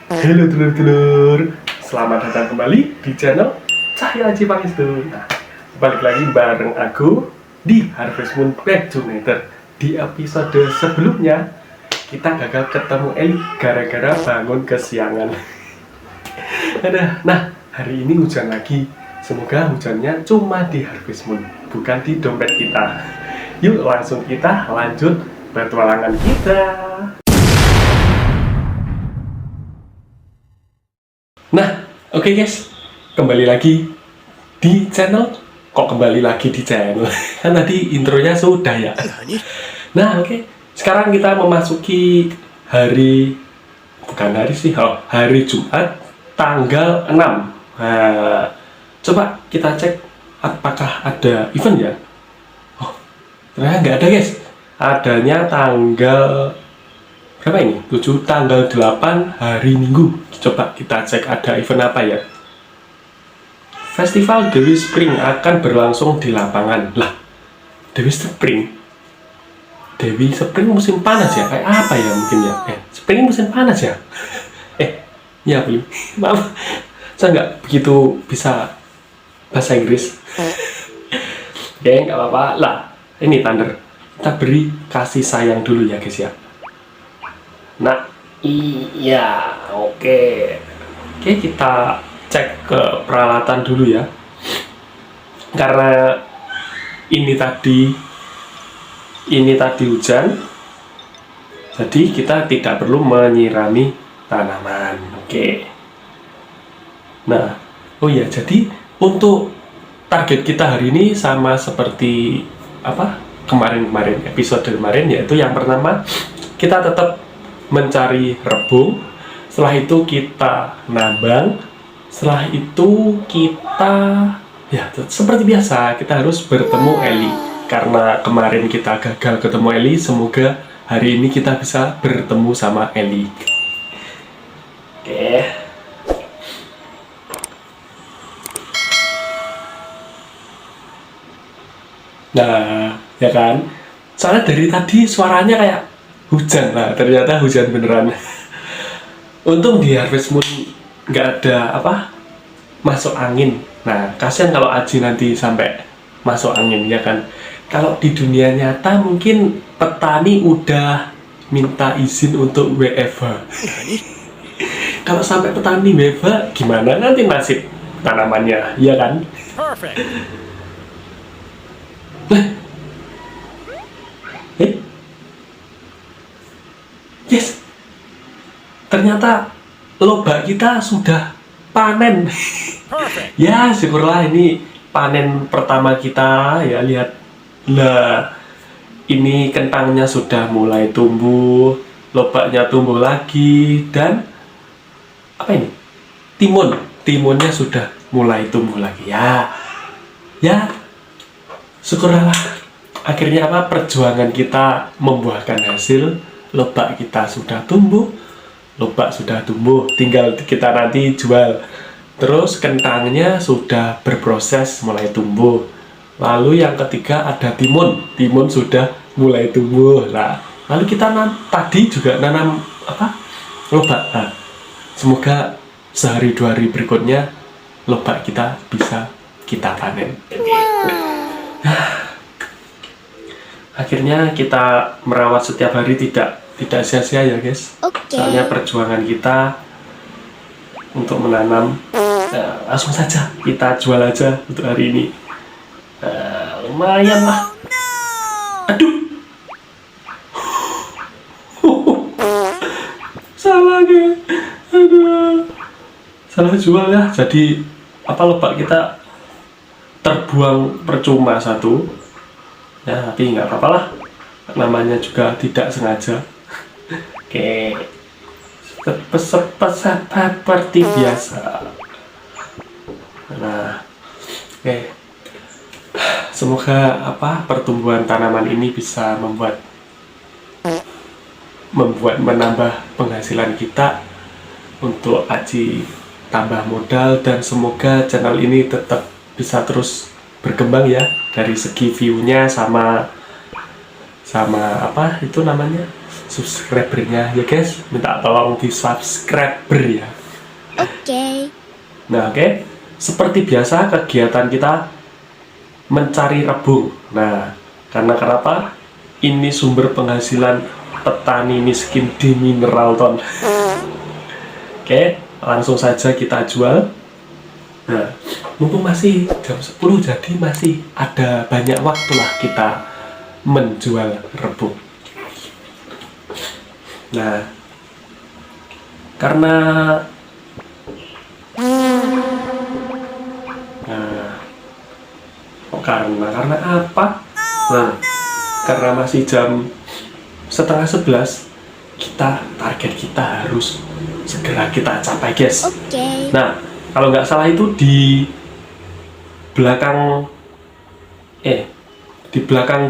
Halo dulur-dulur, selamat datang kembali di channel Cahya Aji Pangestu. Nah, balik lagi bareng aku di Harvest Moon Back to Nether. Di episode sebelumnya, kita gagal ketemu Eli gara-gara bangun kesiangan. Nah, hari ini hujan lagi. Semoga hujannya cuma di Harvest Moon, bukan di dompet kita. Yuk langsung kita lanjut petualangan kita. Nah, oke guys, kembali lagi di channel. Kok kembali lagi di channel? Kan tadi intronya sudah ya. Nah, oke. Sekarang kita memasuki hari Jumat tanggal 6. Nah, coba kita cek apakah ada event ya. Oh, ternyata nggak ada guys. Adanya tanggal berapa ini? 7 tanggal 8 hari Minggu. Coba kita cek ada event apa ya. Festival Dewi Spring akan berlangsung di lapangan. Lah, Dewi Spring musim panas ya? Kayak apa ya mungkin ya? Spring musim panas ya? Ya belum. Maaf, saya nggak begitu bisa bahasa Inggris. Oke, nggak apa-apa. Lah, ini Thunder. Kita beri kasih sayang dulu ya guys ya. Nah, iya, oke, kita cek ke peralatan dulu ya. Karena ini tadi hujan, jadi kita tidak perlu menyirami tanaman. Oke. Nah, oh ya, jadi untuk target kita hari ini sama seperti kemarin episode kemarin, yaitu yang pertama kita tetap mencari rebung, setelah itu kita nambang, setelah itu kita seperti biasa kita harus bertemu Eli. Karena kemarin kita gagal ketemu Eli, semoga hari ini kita bisa bertemu sama Eli. Oke. Nah, ya kan? Soalnya dari tadi suaranya kayak hujan. Nah, ternyata hujan beneran. Untung di Harvest Moon nggak ada masuk angin. Nah, kasihan kalau Aji nanti sampai masuk angin, ya kan. Kalau di dunia nyata mungkin petani udah minta izin untuk WFH. Kalau sampai petani WFH, gimana nanti nasib tanamannya, ya kan? Perfect. Yes, ternyata lobak kita sudah panen. Ya, syukurlah ini panen pertama kita ya. Lihat lah, ini kentangnya sudah mulai tumbuh, lobaknya tumbuh lagi, dan timunnya sudah mulai tumbuh lagi ya. Syukurlah, akhirnya perjuangan kita membuahkan hasil. Lobak kita sudah tumbuh, tinggal kita nanti jual. Terus kentangnya sudah berproses mulai tumbuh. Lalu yang ketiga ada timun sudah mulai tumbuh. Nah, lalu kita tadi juga nanam lobak. Nah, semoga sehari 2 hari berikutnya lobak kita bisa kita panen. Akhirnya kita merawat setiap hari tidak sia-sia ya guys. Soalnya perjuangan kita untuk menanam, langsung saja kita jual aja untuk hari ini. Lumayan lah. Aduh. Salah guys. Aduh. Salah jual ya. Jadi lobak kita terbuang percuma satu. Ya, tapi nggak apa-apa lah, namanya juga tidak sengaja. Oke, seperti biasa. Nah, oke, semoga pertumbuhan tanaman ini bisa menambah penghasilan kita untuk Aji tambah modal, dan semoga channel ini tetap bisa terus berkembang ya, dari segi view-nya sama subscribernya ya guys, minta tolong di subscriber ya. Oke. Nah oke, seperti biasa kegiatan kita mencari rebung. Nah, karena kenapa? Ini sumber penghasilan petani miskin di Mineralton. Oke, langsung saja kita jual. Nah, mumpung masih jam 10, jadi masih ada banyak waktu lah kita menjual rebung. Nah, karena karena apa? Nah, karena masih jam setengah 11, target kita harus segera kita capai guys. Oke. Nah, kalau nggak salah itu di belakang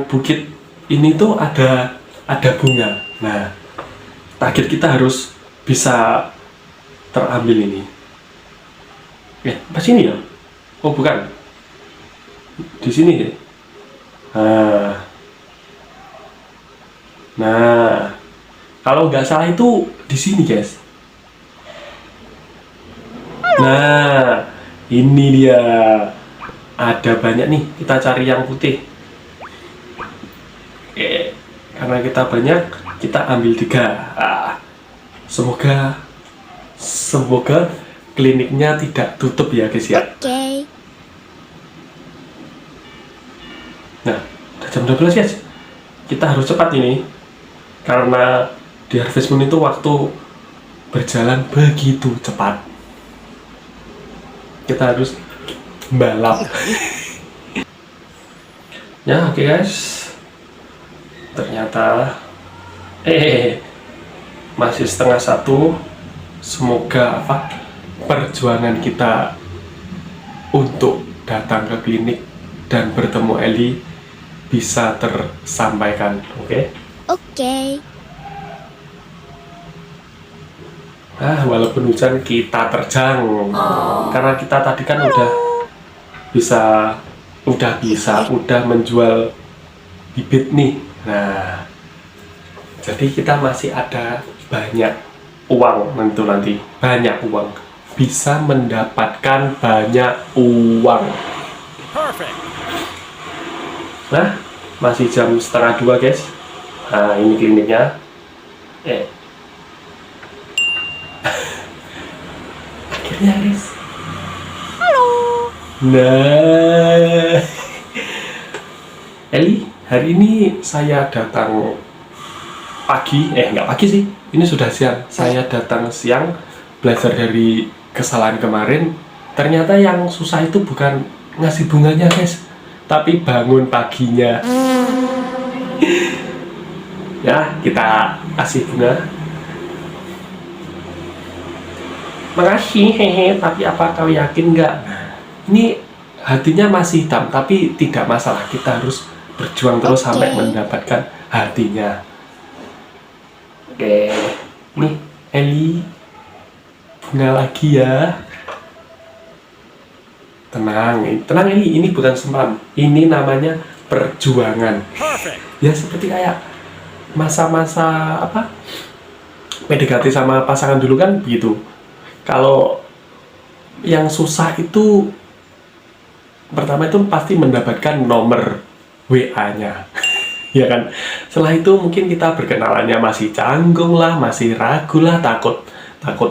bukit ini tuh ada bunga. Nah, target kita harus bisa terambil ini. Pas ini ya? Oh bukan, di sini ya. Nah, kalau nggak salah itu di sini guys. Nah, ini dia. Ada banyak nih, kita cari yang putih. Karena kita banyak, kita ambil 3. Semoga kliniknya tidak tutup ya guys ya. Oke. Nah, udah jam 12 guys. Kita harus cepat ini. Karena di Harvest Moon itu waktu berjalan begitu cepat. Kita harus balap. Ya oke guys, ternyata masih setengah 1. Semoga perjuangan kita untuk datang ke klinik dan bertemu Eli bisa tersampaikan. Oke? Oke. Walaupun hujan kita terjang. Karena kita tadi kan udah menjual bibit nih. Nah, jadi kita masih ada banyak uang nanti banyak uang, bisa mendapatkan banyak uang. Perfect. Nah, masih jam setengah 2 guys. Nah, ini kliniknya. Akhirnya guys. Nah, Eli, hari ini saya datang pagi, nggak pagi sih, ini sudah siang. Saya datang siang, belajar dari kesalahan kemarin. Ternyata yang susah itu bukan ngasih bunganya guys, tapi bangun paginya. Ya, kita kasih bunga. Makasih, hehe. Tapi apa kau yakin nggak? Ini hatinya masih hitam, tapi tidak masalah. Kita harus berjuang terus sampai mendapatkan hatinya. Oke, nih Eli, bunga lagi ya. Tenang Eli, ini bukan semalam. Ini namanya perjuangan. Ya seperti kayak masa-masa PDKT sama pasangan dulu kan begitu. Kalau yang susah itu pertama itu pasti mendapatkan nomor WA-nya. Ya kan, setelah itu mungkin kita berkenalannya masih canggung lah, masih ragu lah, takut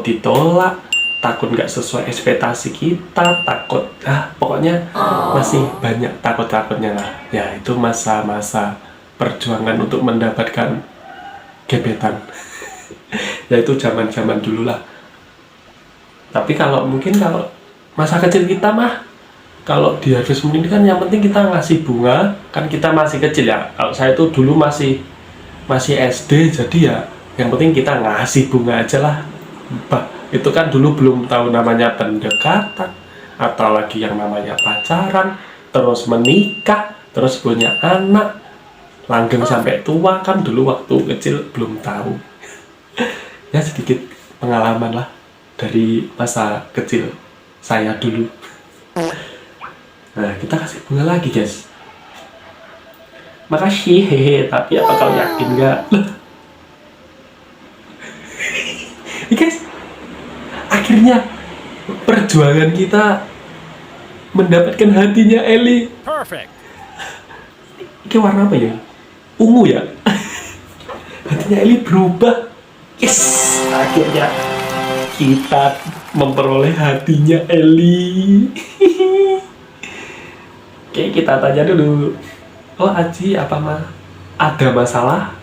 ditolak, takut nggak sesuai ekspektasi kita, takut pokoknya masih banyak takutnya lah. Ya itu masa-masa perjuangan untuk mendapatkan gebetan. Ya itu zaman dulu lah. Tapi kalau masa kecil kita mah, kalau di Harvest Moon ini kan yang penting kita ngasih bunga, kan kita masih kecil ya. Kalau saya tuh dulu masih SD, jadi ya yang penting kita ngasih bunga aja lah. Itu kan dulu belum tahu namanya pendekatan, atau lagi yang namanya pacaran, terus menikah, terus punya anak, langgeng sampai tua, kan dulu waktu kecil belum tahu. Ya sedikit pengalaman lah dari masa kecil saya dulu. Nah, kita kasih bunga lagi guys. Makasih, hehe. Tapi apa kau yakin nggak? Guys, akhirnya perjuangan kita mendapatkan hatinya Eli. Perfect. Ini warna apa ya? Ungu ya? Hatinya Eli berubah. Yes, akhirnya kita memperoleh hatinya Eli. Oke, kita tanya dulu. Oh Aji, apa ada masalah?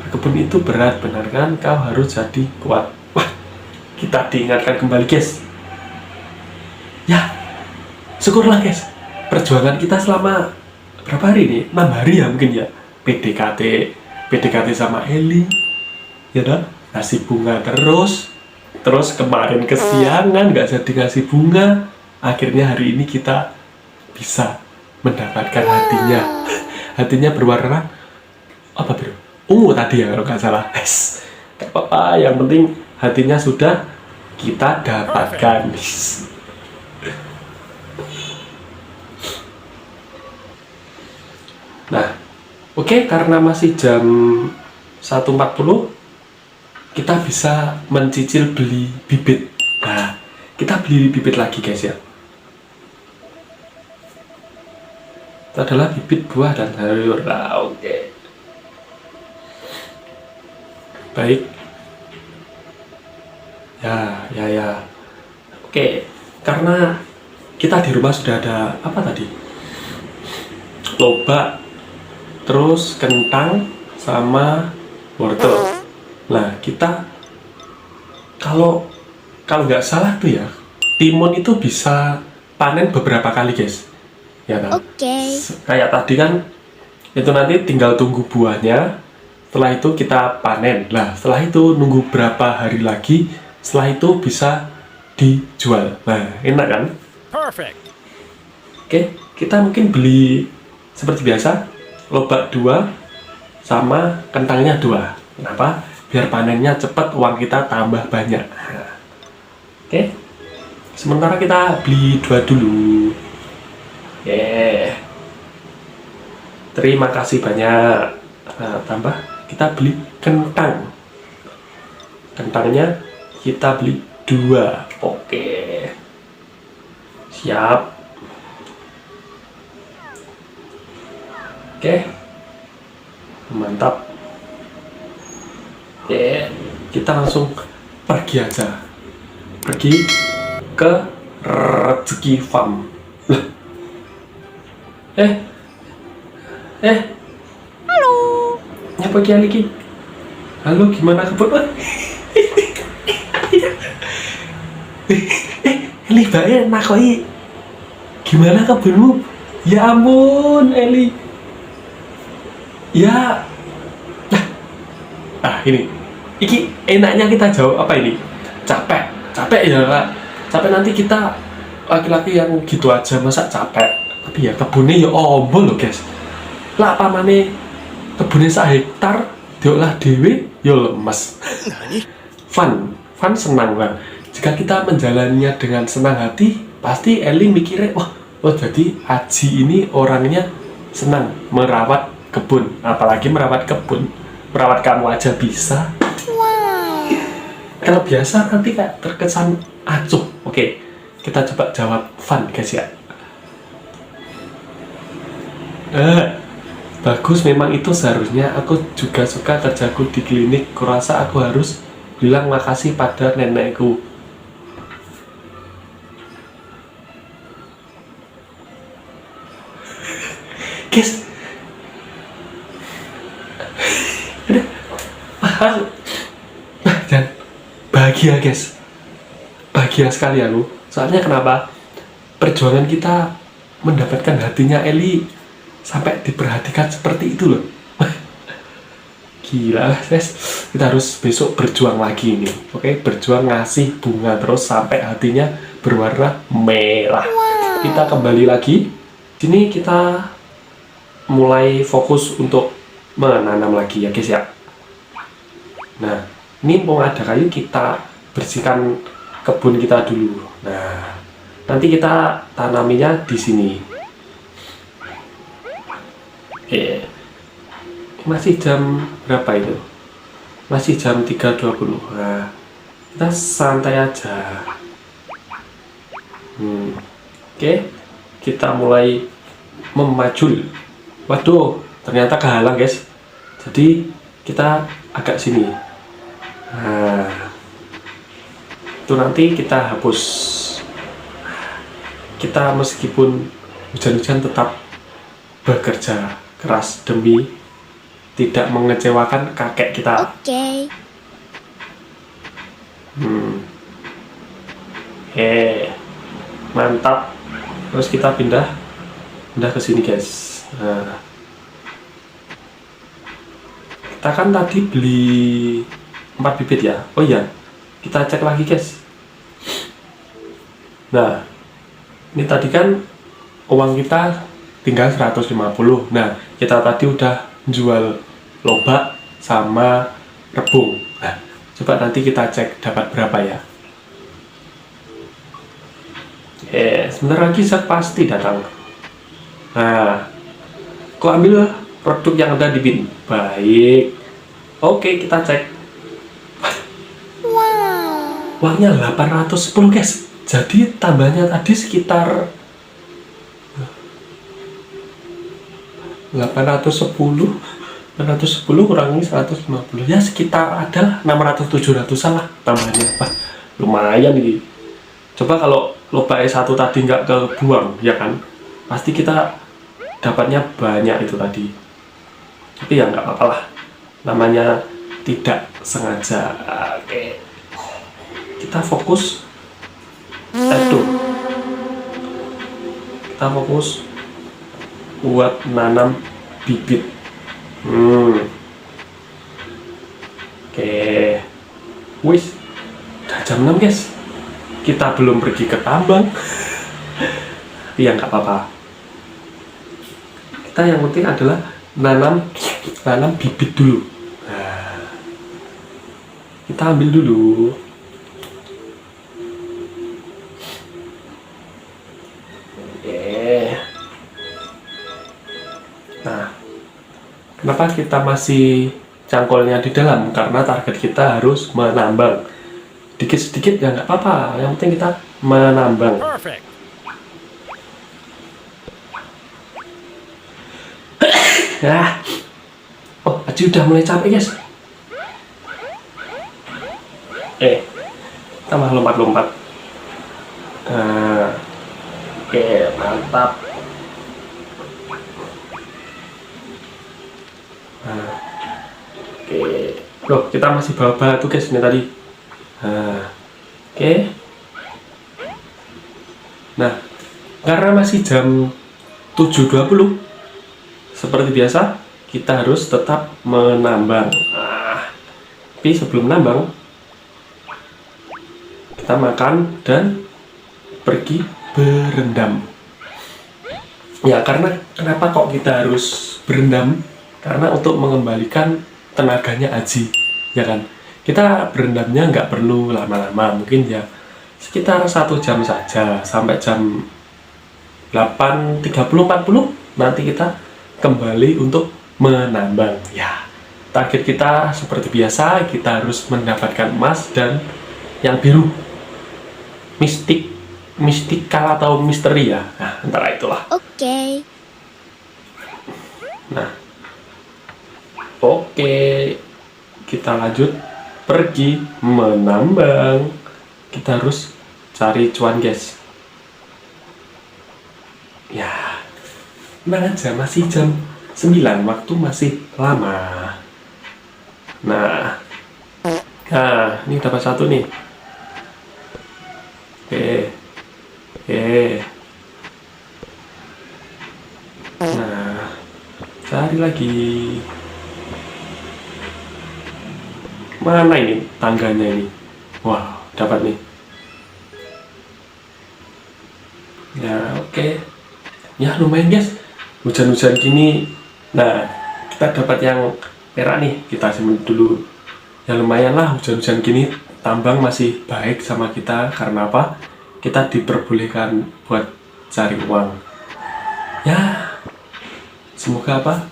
Berkebun itu berat, benar kan? Kau harus jadi kuat. Wah, kita diingatkan kembali guys. Ya, syukurlah guys. Perjuangan kita selama berapa hari nih? 6 hari ya mungkin ya. PDKT sama Eli. Ya dah, ngasih bunga terus kemarin kesiangan nggak jadi ngasih bunga. Akhirnya hari ini kita bisa mendapatkan hatinya. Hatinya berwarna apa bro? Ungu tadi ya kalau nggak salah. Gak apa-apa, yang penting hatinya sudah kita dapatkan. Nah, oke, karena masih jam 1.40, kita bisa mencicil beli bibit. Nah, kita beli bibit lagi guys ya. Itu adalah bibit buah dan sayur. Nah, oke. Baik. Ya. Oke, karena kita di rumah sudah ada apa tadi? Lobak, terus kentang sama wortel. Nah, kita kalau nggak salah tuh ya, timun itu bisa panen beberapa kali guys. Ya kan? Oke. Kayak tadi kan, itu nanti tinggal tunggu buahnya. Setelah itu kita panen. Nah, setelah itu nunggu berapa hari lagi. Setelah itu bisa dijual. Nah, enak kan? Perfect. Oke, kita mungkin beli seperti biasa, lobak 2 sama kentangnya 2. Kenapa? Biar panennya cepat, uang kita tambah banyak. Oke, sementara kita beli 2 dulu. Terima kasih banyak. Nah, tambah kita beli kentang. Kentangnya kita beli 2. Oke, siap. Oke, mantap. Kita langsung pergi aja. Pergi ke Rezeki Farm. Halo. Nyapa ki Aliki? Halo, gimana kebun? Eli bae nakoi. Gimana kebunmu? Ya ampun, Eli. Ya. Nah, ini. Iki enaknya kita jawab apa ini? Capek ya, Kak. Capek nanti kita laki-laki yang gitu aja masa capek. Tapi ya kebunnya ya ombol loh guys. Lah pamane kebunnya 1 hektar diolah dewe ya lemes. Fun senang kan. Jika kita menjalaninya dengan senang hati, pasti Eli mikirnya oh jadi Haji ini orangnya senang merawat kebun. Apalagi merawat kebun, merawat kamu aja bisa. Kalau biasa nanti kayak terkesan acuh. Oke, kita coba jawab fun guys ya. Bagus, memang itu seharusnya. Aku juga suka kerjaku di klinik. Kurasa aku harus bilang makasih pada nenekku. Guys, dan bahagia guys, bahagia sekali aku. Soalnya kenapa? Perjuangan kita mendapatkan hatinya Eli sampai diperhatikan seperti itu loh. Gila guys, kita harus besok berjuang lagi ini. Oke, berjuang ngasih bunga terus sampai hatinya berwarna merah. Kita kembali lagi. Sini kita mulai fokus untuk menanam lagi ya guys ya. Nah, ini mau ada kayu, kita bersihkan kebun kita dulu. Nah, nanti kita tanaminya di sini. Oke. Masih jam berapa itu? masih jam 3.20. Nah, kita santai aja. Oke, kita mulai memajul. Waduh, ternyata kehalang guys. Jadi kita agak sini. Nah, itu nanti kita hapus. Kita meskipun hujan-hujan tetap bekerja keras demi tidak mengecewakan kakek kita. Okay. Mantap. Terus kita pindah ke sini guys. Nah, kita kan tadi beli 4 bibit ya. Oh iya, kita cek lagi guys. Nah, ini tadi kan uang kita tinggal 150. Nah, kita tadi udah jual lobak sama rebung. Nah, coba nanti kita cek dapat berapa ya. Sebentar lagi Zak pasti datang. Nah, kau ambil produk yang ada di bin. Baik. Oke, kita cek. Wow. Uangnya 810 guys. Jadi tambahnya tadi sekitar 810 kurangi 150 ya sekitar ada 600-700an lah tambahnya. Wah, lumayan nih. Coba kalau lobak E1 tadi nggak kebuang ya kan, pasti kita dapatnya banyak itu tadi. Tapi ya nggak apa-apa lah, namanya tidak sengaja. Oke, kita fokus. Kita fokus buat nanam bibit. Oke, wis udah jam 6 guys, kita belum pergi ke tambang. Ya nggak apa-apa, kita yang penting adalah nanam bibit dulu. Nah, kita ambil dulu. Nah, kenapa kita masih cangkolnya di dalam? Karena target kita harus menambang. Dikit-sedikit ya nggak apa-apa, yang penting kita menambang. Perfect. Oh, Aji udah mulai capek guys. Tambah lompat-lompat. Oke, mantap. Oke, loh kita masih bawa batu guys ini tadi. Oke. Nah, karena masih jam 7.20, seperti biasa kita harus tetap menambang. Tapi sebelum nambang, kita makan dan pergi berendam. Ya, karena kenapa kok kita harus berendam? Karena untuk mengembalikan tenaganya Aji, ya kan? Kita berendamnya nggak perlu lama-lama, mungkin ya sekitar 1 jam saja, sampai jam 8.30-40 nanti kita kembali untuk menambang. Ya, target kita seperti biasa, kita harus mendapatkan emas dan yang biru, mistikal atau misteri ya. Nah, antara itulah. Okay. Nah, oke, kita lanjut pergi menambang. Kita harus cari cuan guys. Ya, tenang aja, masih jam 9, waktu masih lama. Nah, ini dapat 1 nih. Oke. Nah, cari lagi. Mana ini tangganya ini? Wah, dapat nih. Ya, oke. Ya, lumayan guys. Hujan-hujan gini. Nah, kita dapat yang perak nih. Kita simpan dulu. Ya lumayan lah, hujan-hujan gini tambang masih baik sama kita. Karena apa? Kita diperbolehkan buat cari uang. Ya, semoga apa?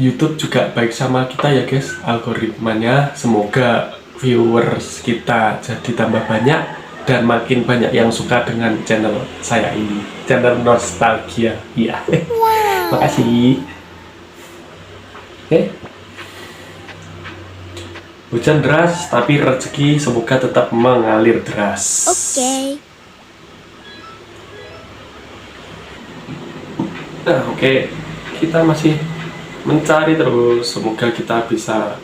YouTube juga baik sama kita ya guys, algoritmanya. Semoga viewers kita jadi tambah banyak dan makin banyak yang suka dengan channel saya ini, channel nostalgia. Iya. Makasih. Oke. Hujan deras tapi rezeki semoga tetap mengalir deras. Okay. Nah, oke. Kita masih mencari terus, semoga kita bisa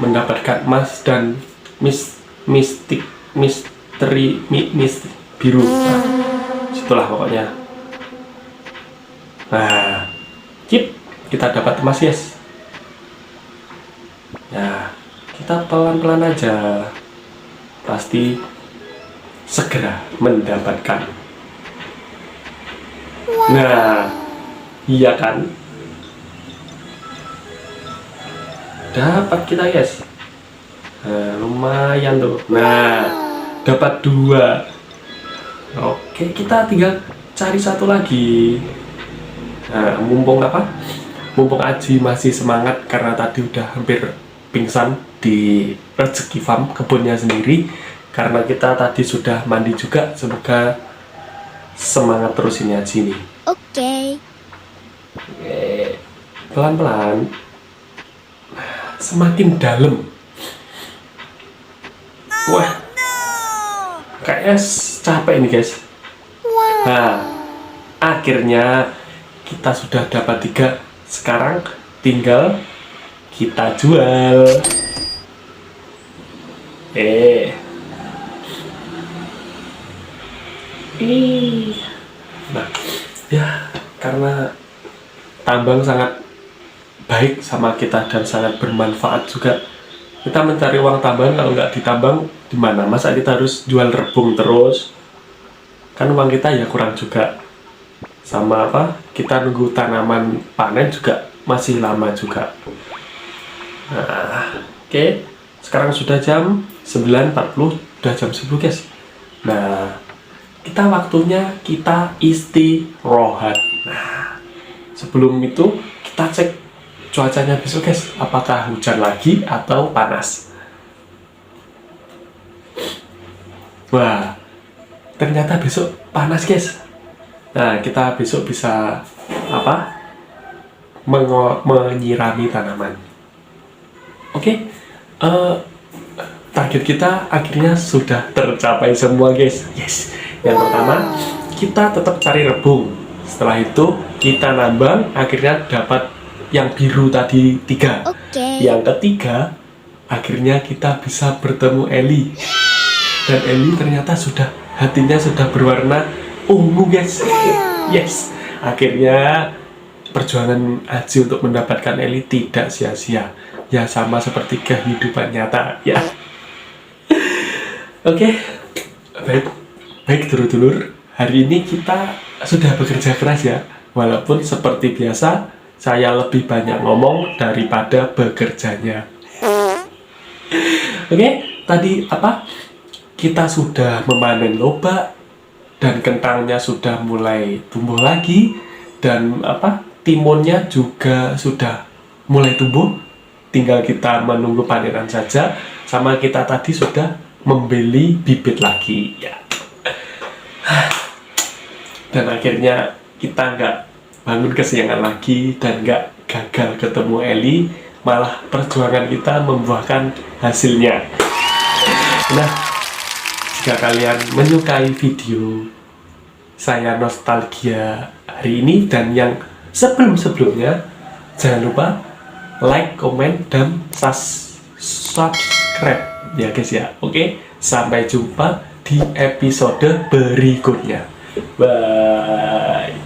mendapatkan emas dan misteri biru. Nah, situlah pokoknya. Nah, cip, kita dapat emas, yes. Ya, kita pelan-pelan aja, pasti segera mendapatkan. Nah, iya kan? Dapat kita, guys. Nah, lumayan tuh. Nah, dapat 2. Oke, kita tinggal cari satu lagi. Nah, mumpung Aji masih semangat karena tadi udah hampir pingsan di rezeki farm, kebunnya sendiri. Karena kita tadi sudah mandi juga, semoga semangat terus ini Aji nih. Okay. Oke, pelan-pelan. Semakin dalam. Wah, kayaknya capek nih guys. Nah, akhirnya kita sudah dapat 3. Sekarang tinggal kita jual. Nah, ya karena tambang sangat baik sama kita dan sangat bermanfaat juga. Kita mencari uang tambahan, kalau nggak ditambang gimana? Masa kita harus jual rebung terus? Kan uang kita ya kurang juga. Sama kita nunggu tanaman panen juga masih lama juga. Nah, oke. Sekarang sudah jam 9.40, sudah jam 10 guys. Nah, kita waktunya kita istirahat. Nah, sebelum itu kita cek cuacanya besok guys, apakah hujan lagi atau panas. Wah, ternyata besok panas guys. Nah, kita besok bisa menyirami tanaman. Oke. Target kita akhirnya sudah tercapai semua guys. Yes. Yang pertama, kita tetap cari rebung. Setelah itu kita nambang, akhirnya dapat yang biru tadi 3. Okay. Yang ketiga, akhirnya kita bisa bertemu Eli. Dan Eli ternyata hatinya sudah berwarna ungu guys. Yes. Akhirnya perjuangan Aji untuk mendapatkan Eli tidak sia-sia. Ya sama seperti kehidupan nyata ya. Oke. Baik dulur-dulur, hari ini kita sudah bekerja keras ya. Walaupun seperti biasa saya lebih banyak ngomong daripada bekerjanya. Oke, tadi kita sudah memanen lobak dan kentangnya sudah mulai tumbuh lagi dan timunnya juga sudah mulai tumbuh. Tinggal kita menunggu panenan saja. Sama kita tadi sudah membeli bibit lagi ya. Dan akhirnya kita nggak bangun kesiangan lagi dan nggak gagal ketemu Eli, malah perjuangan kita membuahkan hasilnya. Nah, jika kalian menyukai video saya nostalgia hari ini dan yang sebelum-sebelumnya, jangan lupa like, komen, dan subscribe ya guys ya. Oke, sampai jumpa di episode berikutnya. Bye.